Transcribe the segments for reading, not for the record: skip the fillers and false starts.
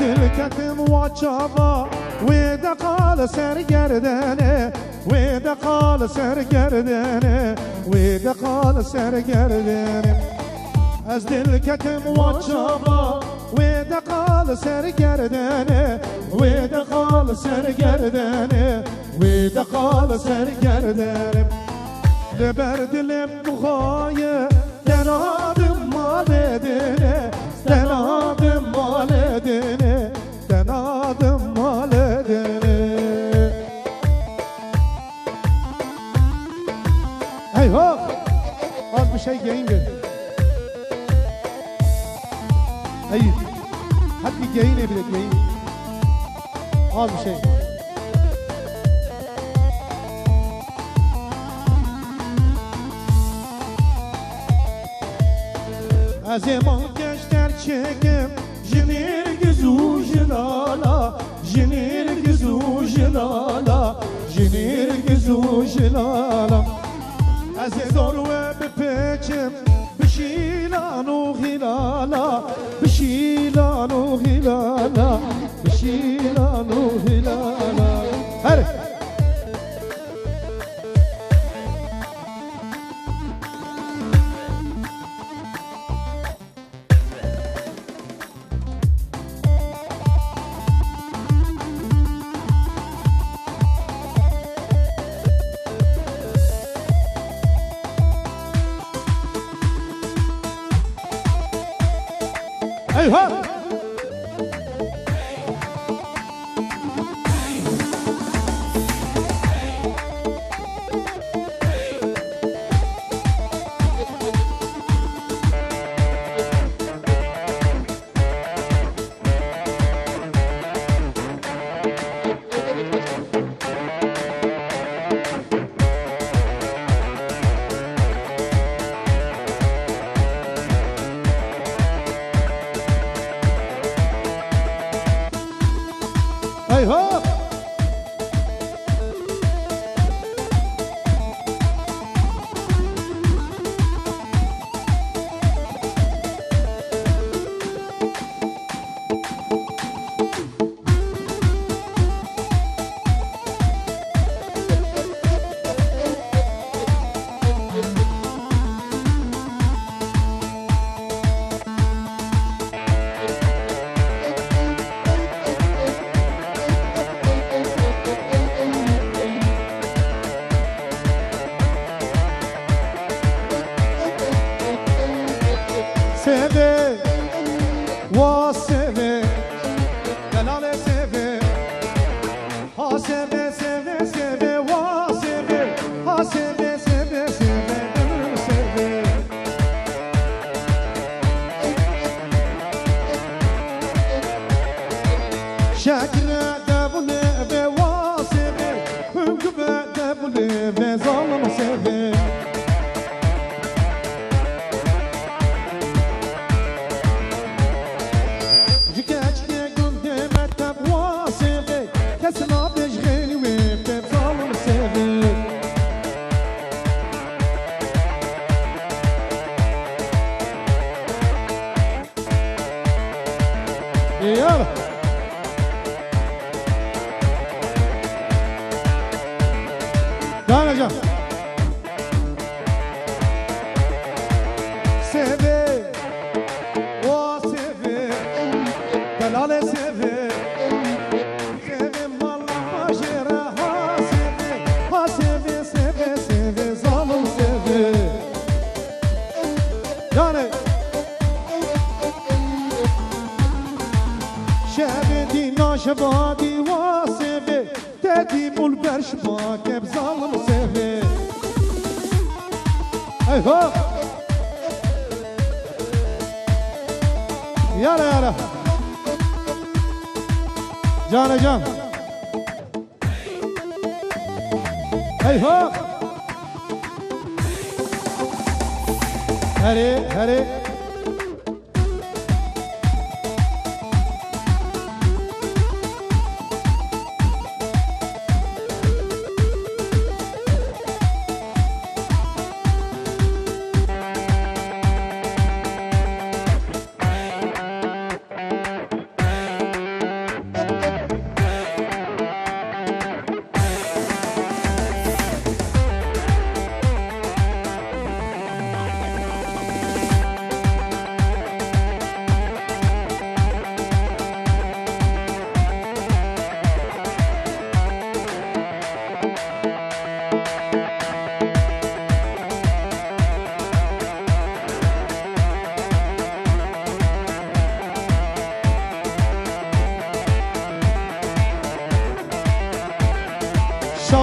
الكتم واتشابا ويدا قال سرگردنه ويدا قال سرگردنه ويدا قال سرگردنه از دل کتم واتشابا ويدا قال سرگردنه ويدا قال سرگردنه ويدا قال سرگردنه لبر دلم بخایه دنادم مالدنه دنادم مالدنه دنادم مالدنه هی هو az bir şey giyin gel hayır hadi giyin bile giyin az bir şey az zaman geçler çekim jinir güzu jilala jinir güzu jilala jinir güzu jilala az zor ve bepeçim bişilanu hilala bişilanu hilala bişilanu hilala hadi ايوه ايوه seve wa seve delale seve ha seve seve seve wa seve ha seve seve seve ömrüm seve şekre devle ve wa seve hükme devle ve zalim seve يلا تعال يا سيفي وسيفي دلالة سيفي سيفي مالا ماجرة ها سيفي ها سيفي سيفي سيفي ظالم سيفي يعني شبدي ناشبادي واسفي تدي بالبرش باكب ظالم سفي ايوه يلا يلا جانا جان ايوه هري هري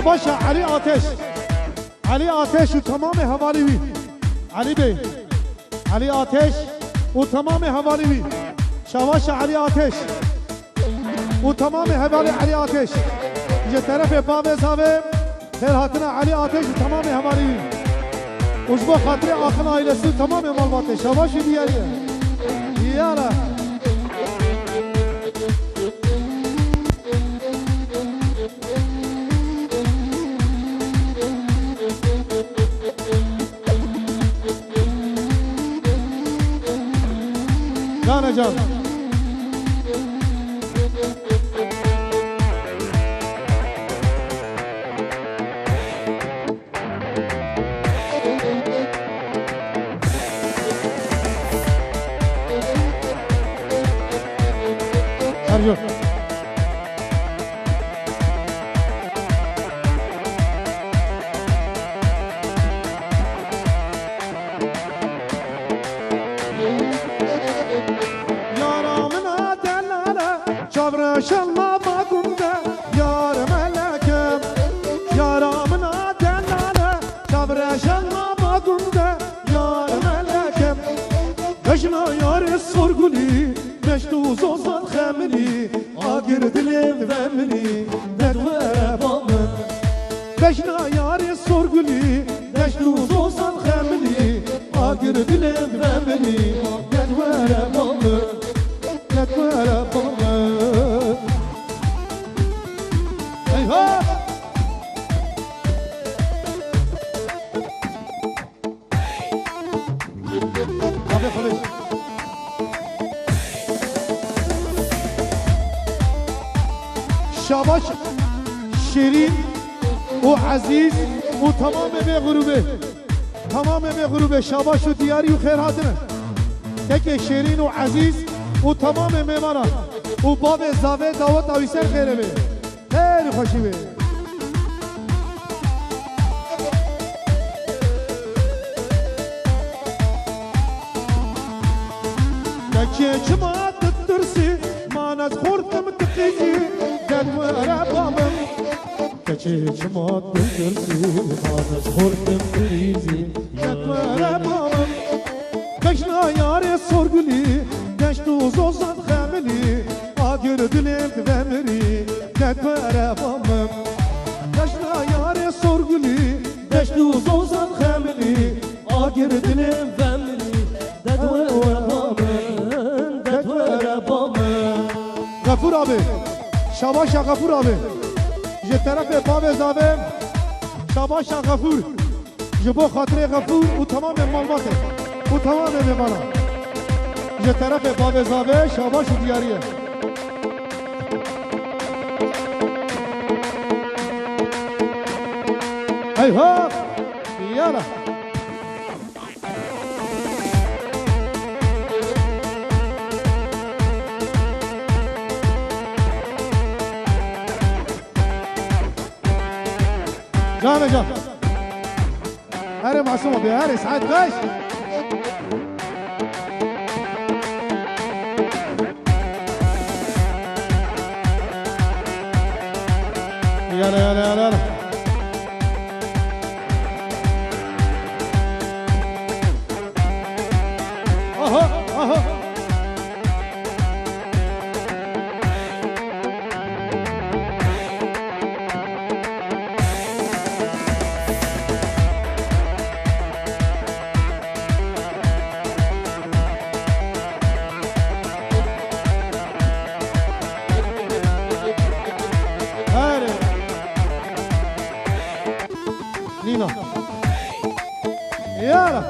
شاباش علي آتش علي آتش وتمام حوالي علي بي علي آتش وتمام حوالي شاباش علي آتش وتمام حوالي علي آتش جه طرف باب زاویه خیر هاتنا علي آتش وتمام حوالي وجبو خاطر آخر عائلesi تمام مالباته شاباش دیگریه یالا جان جان ارجو شالله باقونده یار ملکم یارامنا دلاله شبره شالله باقونده یار ملکم بشنا یار سرگلی مشتو زوزان خمری آگر دلم ومری ندوه بامن بشنا یار سرگلی مشتو زوزان خمری آگر دلم ومری ندوه بامن ندوه بامن شاباش شیرین و عزیز و تمام به غروبه تمام به غروبه شاباش و دیاری و خیر هاتنه تک شیرین و عزیز و تمام میمانا و باب زاوه دعوت آویسر خیره به خیلی خوشی به تکیه چما تترسی من از خوردم تقیزی دلوره بابم تکیه چما تترسی من از خوردم تقیزی دلوره بابم کشنا یار سرگلی گشت و زوزان خملی آگر دلم دمری دلوره بابم کشنا یار سرگلی گشت و زوزان خملی آگر دلم دمری دلوره بابم غفور abi شاباشا غفور abi je طرف باب زاوه شاباشا غفور je bo خاطر غفور و تمام مالباته و تمام میمانا je طرف باب زاوه شاباش دیاریه ای ها یالا جان جان هاري معصومة بي هاري سعاد غاش يلا يلا يلا يلا اهو اهو نينا يلا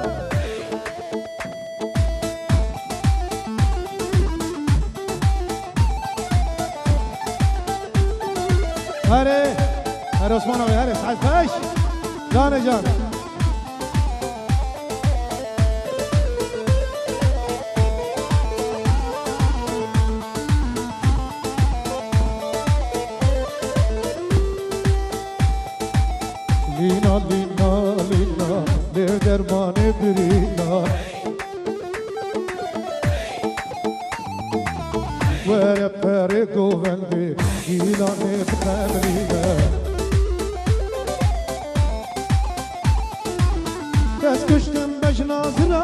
هاري هاري عثمان ابي هاري سعد فاش جان جان لينا لينا لينا لدرمان برينا ولا فرقو بندي إلى نبخمرينا دست کشتم بجنازنا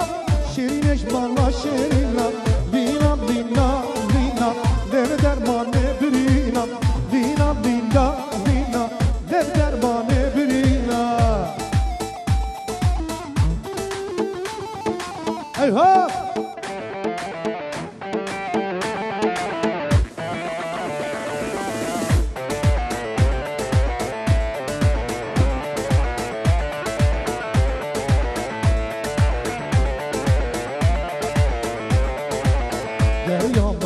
شیرینش بالا شیرینا لینا لینا لینا در درمان برینا لینا لینا لینا در درمان برینا ایها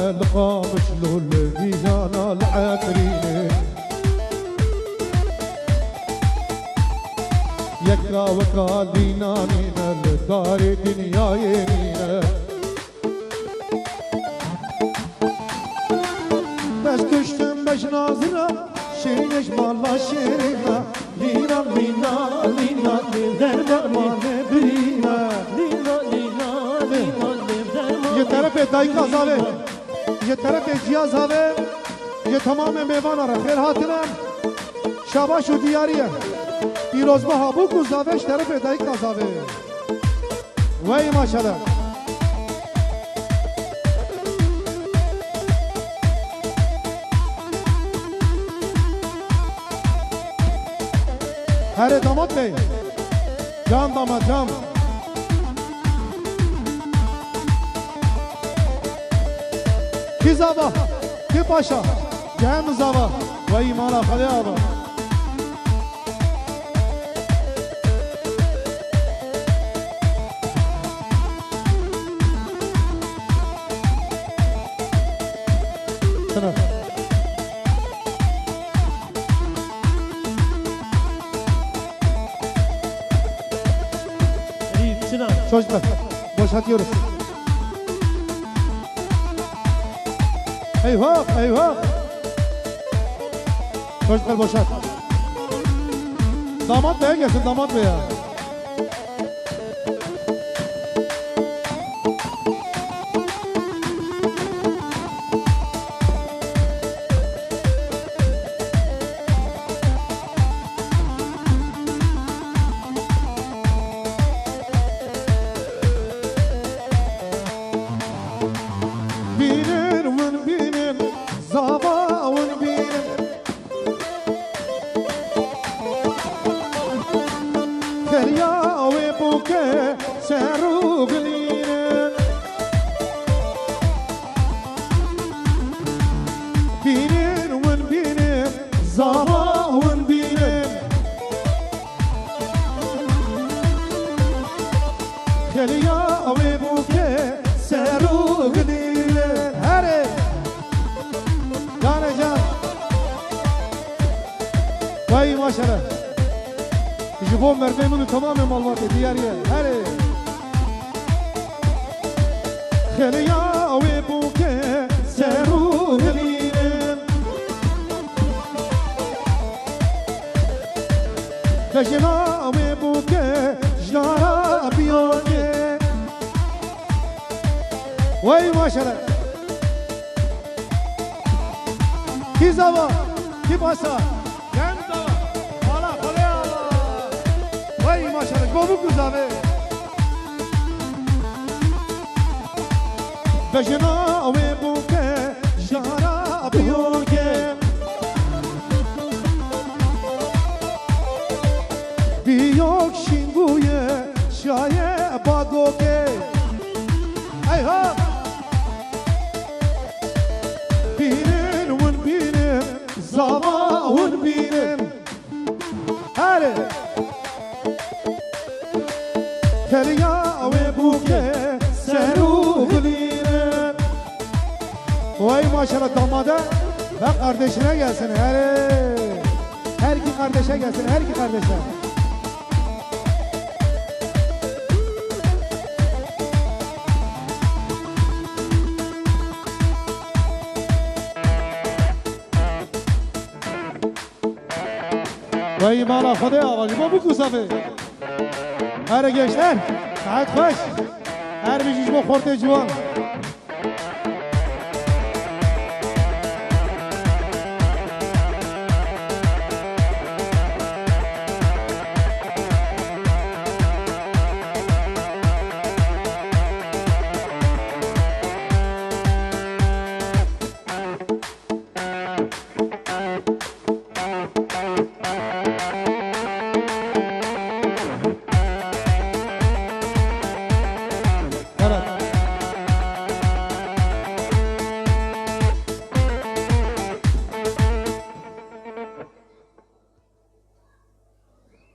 القامش لول ديانا العطرينه يكرا وكالينا من الدار دنيا يمينه بس كشتم بش ناظرة شينش بالله شيرنا لينا لينا لينا در درمان برينا لينا لينا لينا ये तरफ दाई का जावे ये तरफ जिया जावे ये तमाम मेहमान आ खैर हाथनम शाबाश दियारी है पीरोज बहाबू को जावे तरफ दाई का जावे वही माशाल्लाह हरे दामाद में जाम दामाद जाम کی زاوا کی پاشا جام زاوا و ایمانا خلیابا çocuklar boşaltıyoruz. Eyvah eyvah. Çocuklar boşalt. Damat beye gelsin damat beye. Vay maşallah. Jibon merdeğimini tamamen malvat diyariye. Hadi. Kheliya ve buke seru gelin. Kheliya ve buke jara biyone. Vay maşallah. Kizava, kibasa. Maşallah, gobuk güzel. Bejna ve buke, jara biyoge. Biyok şinguye, şaye bagoge. Ayha. Binin un binin, zava un binin. Hadi. Keliya ve buke seru gülüne. Vay maşallah damada ve kardeşine gelsin her iki kardeşe gelsin her iki kardeşe. Vay mala khode avaz bu kusafe. Her gençler, saat hoş. Her bir cücme korte civan.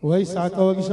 وهي ساعة